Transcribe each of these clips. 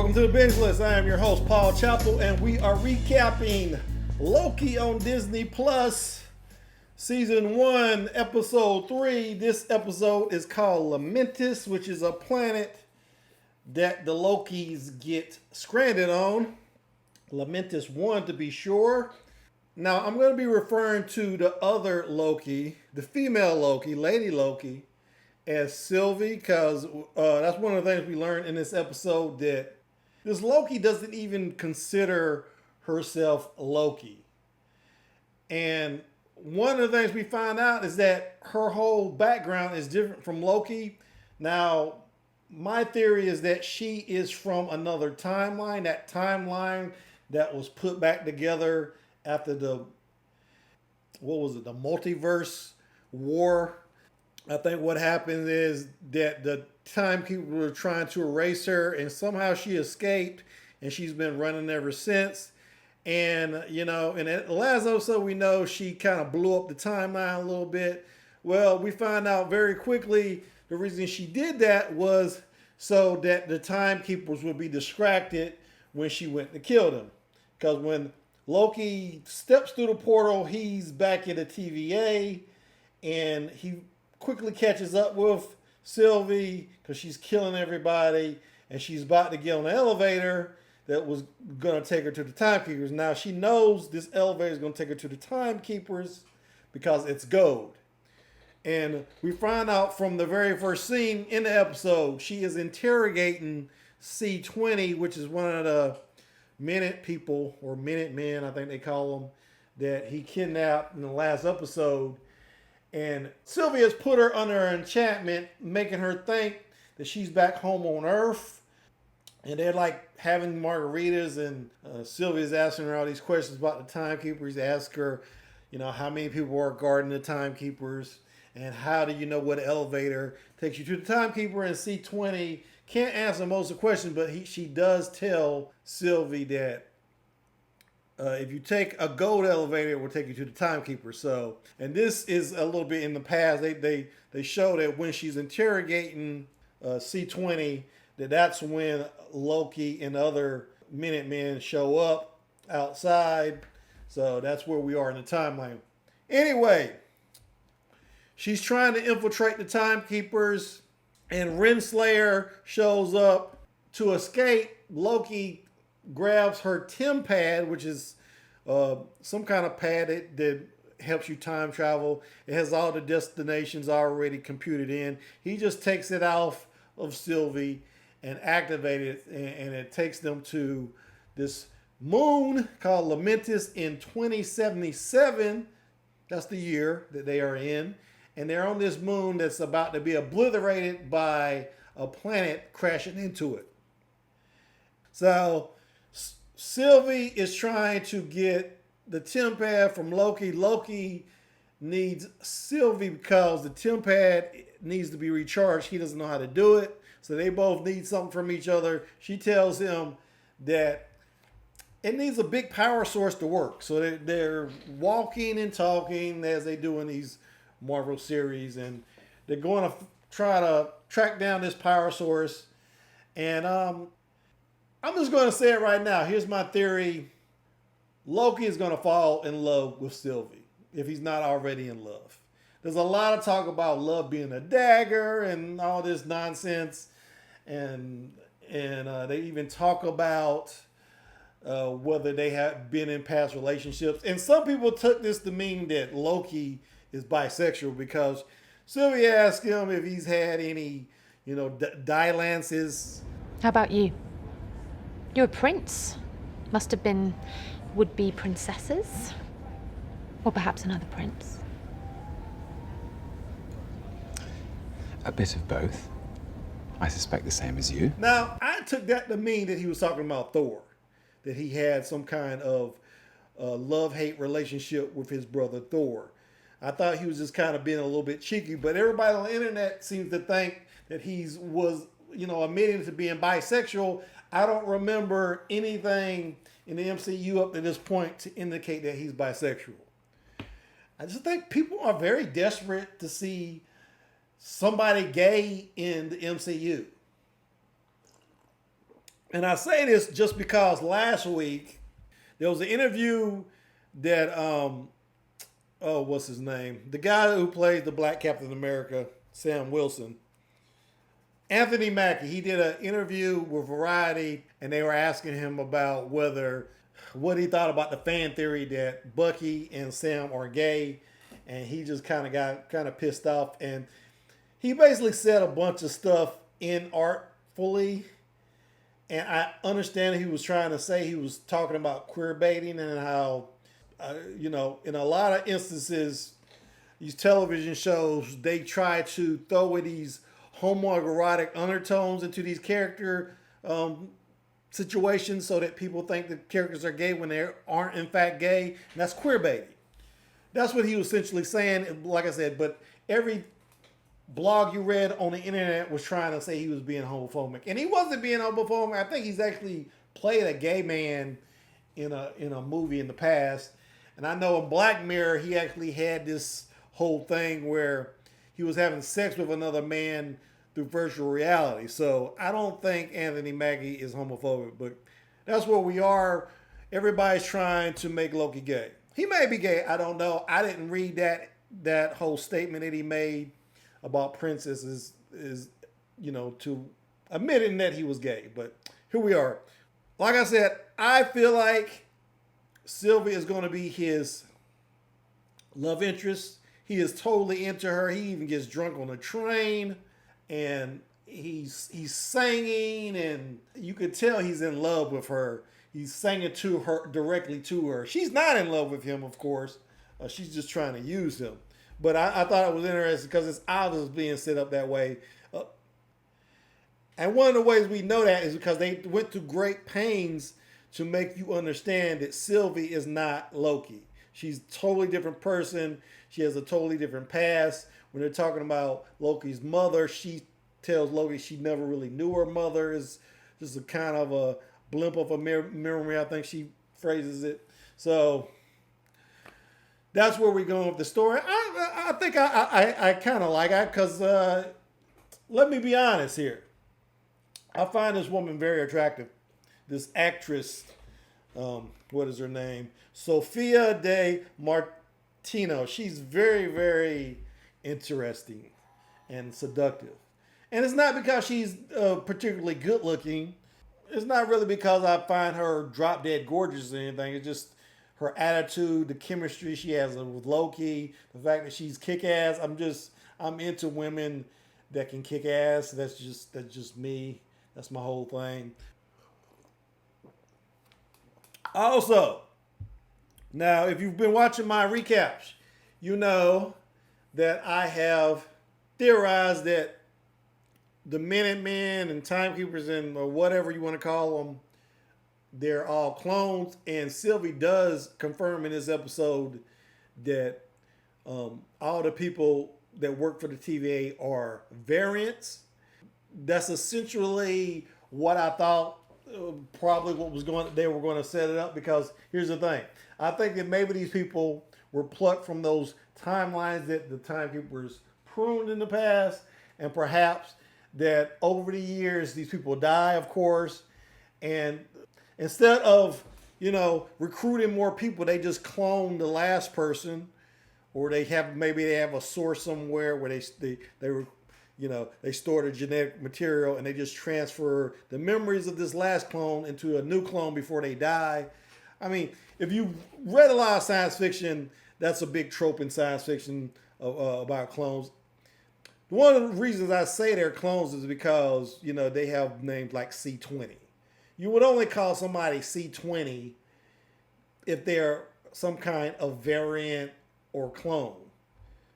Welcome to the Binge List. I am your host, Paul Chappell, and we are recapping Loki on Disney Plus, Season 1, Episode 3. This episode is called Lamentis, which is a planet that the Lokis get stranded on. Lamentis 1 to be sure. Now, I'm going to be referring to the other Loki, the female Loki, Lady Loki, as Sylvie, because that's one of the things we learned in this episode, that this Loki doesn't even consider herself Loki. And one of the things we find out is that her whole background is different from Loki. Now, my theory is that she is from another timeline, that timeline that was put back together after the multiverse war. I think what happened is that the timekeepers were trying to erase her, and somehow she escaped, and she's been running ever since. And, in the last episode, we know she kind of blew up the timeline a little bit. Well, we find out very quickly the reason she did that was so that the timekeepers would be distracted when she went to kill them. Because when Loki steps through the portal, he's back in the TVA, and he quickly catches up with Sylvie because she's killing everybody, and she's about to get on the elevator that was going to take her to the timekeepers. Now she knows this elevator is going to take her to the timekeepers because it's gold. And we find out from the very first scene in the episode, she is interrogating C20, which is one of the Minute people, or Minute Men, I think they call them, that he kidnapped in the last episode. And Sylvie has put her under an enchantment, making her think that she's back home on Earth. And they're like having margaritas, and Sylvia's asking her all these questions about the timekeepers. They ask her, how many people are guarding the timekeepers, and how do you know what elevator takes you to the timekeeper. And C20 can't answer most of the questions, but she does tell Sylvie that if you take a gold elevator, it will take you to the timekeeper. So, and this is a little bit in the past. They show that when she's interrogating C20, that's when Loki and other Minutemen show up outside. So that's where we are in the timeline. Anyway, she's trying to infiltrate the timekeepers, and Rinslayer shows up to escape. Loki grabs her TemPad, which is some kind of pad that helps you time travel. It has all the destinations already computed in. He just takes it off of Sylvie and activates it, and it takes them to this moon called Lamentis in 2077. That's the year that they are in. And they're on this moon that's about to be obliterated by a planet crashing into it. So Sylvie is trying to get the TemPad from Loki. Loki needs Sylvie because the TemPad needs to be recharged. He doesn't know how to do it. So they both need something from each other. She tells him that it needs a big power source to work. So they're walking and talking as they do in these Marvel series, and they're going to try to track down this power source. And I'm just going to say it right now. Here's my theory. Loki is going to fall in love with Sylvie if he's not already in love. There's a lot of talk about love being a dagger and all this nonsense, and they even talk about whether they have been in past relationships. And some people took this to mean that Loki is bisexual because Sylvie asked him if he's had any, dalliances. How about you? You're a prince. Must have been would-be princesses. Or perhaps another prince. A bit of both. I suspect the same as you. Now, I took that to mean that he was talking about Thor. That he had some kind of love-hate relationship with his brother Thor. I thought he was just kind of being a little bit cheeky, but everybody on the internet seems to think that he was, admitting to being bisexual. I don't remember anything in the MCU up to this point to indicate that he's bisexual. I just think people are very desperate to see somebody gay in the MCU. And I say this just because last week there was an interview that what's his name? The guy who plays the Black Captain America, Sam Wilson. Anthony Mackie, he did an interview with Variety, and they were asking him about what he thought about the fan theory that Bucky and Sam are gay, and he just kind of got pissed off, and he basically said a bunch of stuff inartfully, and I understand he was trying to say he was talking about queer baiting and how, in a lot of instances, these television shows, they try to throw these homoerotic undertones into these character situations so that people think the characters are gay when they aren't in fact gay. And that's queer baiting. That's what he was essentially saying. Like I said, but every blog you read on the internet was trying to say he was being homophobic. And he wasn't being homophobic. I think he's actually played a gay man in a movie in the past. And I know in Black Mirror, he actually had this whole thing where he was having sex with another man through virtual reality. So I don't think Anthony Mackie is homophobic, but that's where we are. Everybody's trying to make Loki gay. He may be gay. I don't know. I didn't read that whole statement that he made about princesses is to admitting that he was gay. But here we are. Like I said, I feel like Sylvie is going to be his love interest. He is totally into her. He even gets drunk on a train, and he's singing, and you could tell he's in love with her. He's singing to her, directly to her. She's not in love with him, of course. She's just trying to use him. But I thought it was interesting because it's obviously being set up that way. And one of the ways we know that is because they went to great pains to make you understand that Sylvie is not Loki. She's a totally different person. She has a totally different past. When they're talking about Loki's mother, she tells Loki she never really knew her mother. Is just a kind of a blimp of a memory, I think she phrases it. So that's where we're going with the story. I think I kind of like it because let me be honest here. I find this woman very attractive. This actress, what is her name? Sophia de Martino. She's very, very interesting and seductive. And it's not because she's particularly good looking. It's not really because I find her drop dead gorgeous or anything. It's just her attitude, the chemistry she has with Loki, the fact that she's kick ass. I'm into women that can kick ass. That's just me. That's my whole thing. Also, now if you've been watching my recaps, you know that I have theorized that the Minutemen and Timekeepers and or whatever you want to call them, they're all clones. And Sylvie does confirm in this episode that all the people that work for the TVA are variants. That's essentially what I thought. Probably they were going to set it up, because here's the thing. I think that maybe these people were plucked from those timelines that the Timekeepers pruned in the past, and perhaps that over the years these people die, of course, and instead of recruiting more people, they just clone the last person, or they have a source somewhere where they store the genetic material and they just transfer the memories of this last clone into a new clone before they die. I mean, if you read a lot of science fiction, that's a big trope in science fiction about clones. One of the reasons I say they're clones is because, they have names like C20. You would only call somebody C20 if they're some kind of variant or clone.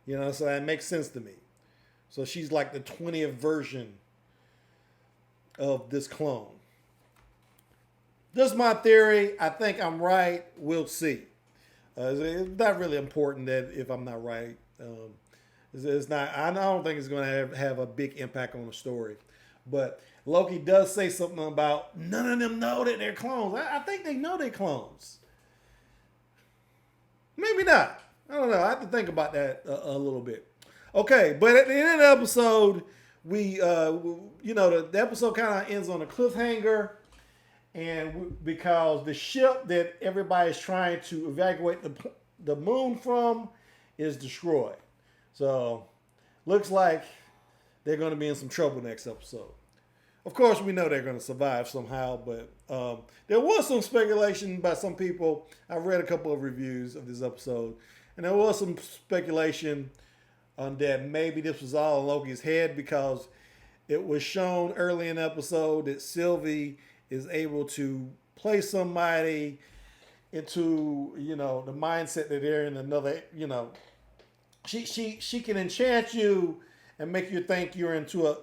So that makes sense to me. So she's like the 20th version of this clone. Just my theory. I think I'm right. We'll see. It's not really important that if I'm not right. It's not. I don't think it's going to have a big impact on the story. But Loki does say something about none of them know that they're clones. I think they know they're clones. Maybe not. I don't know. I have to think about that a little bit. Okay, but at the end of the episode, the episode kind of ends on a cliffhanger. because the ship that everybody's trying to evacuate the moon from is destroyed. So looks like they're going to be in some trouble next episode. Of course, we know they're going to survive somehow, but there was some speculation by some people. I've read a couple of reviews of this episode, and there was some speculation on that maybe this was all in Loki's head, because it was shown early in the episode that Sylvie is able to play somebody into, the mindset that they're in another, she can enchant you and make you think you're into a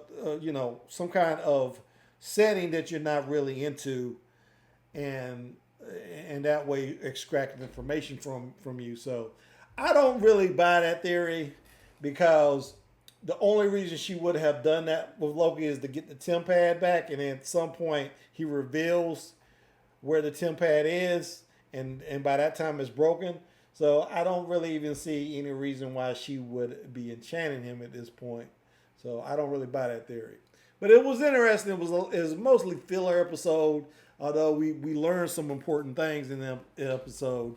some kind of setting that you're not really into, and that way extract information from you. So I don't really buy that theory, because the only reason she would have done that with Loki is to get the TemPad back, and at some point he reveals where the TemPad is, and by that time it's broken. So I don't really even see any reason why she would be enchanting him at this point. So I don't really buy that theory. But it was interesting. It was mostly filler episode, although we learned some important things in the episode.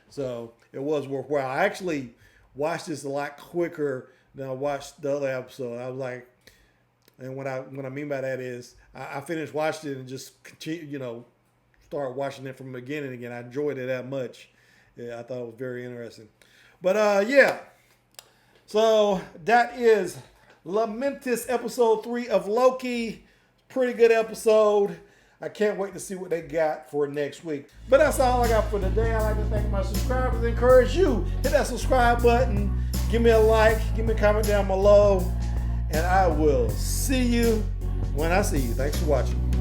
So it was worthwhile. I actually watched this a lot quicker than I watched the other episode. I was like, and what I mean by that is I finished watching it and just continue, start watching it from the beginning again. I enjoyed it that much. Yeah, I thought it was very interesting. But yeah, so that is Lamentis episode 3 of Loki. Pretty good episode. I can't wait to see what they got for next week. But that's all I got for today. I'd like to thank my subscribers and encourage you. Hit that subscribe button. Give me a like. Give me a comment down below. And I will see you when I see you. Thanks for watching.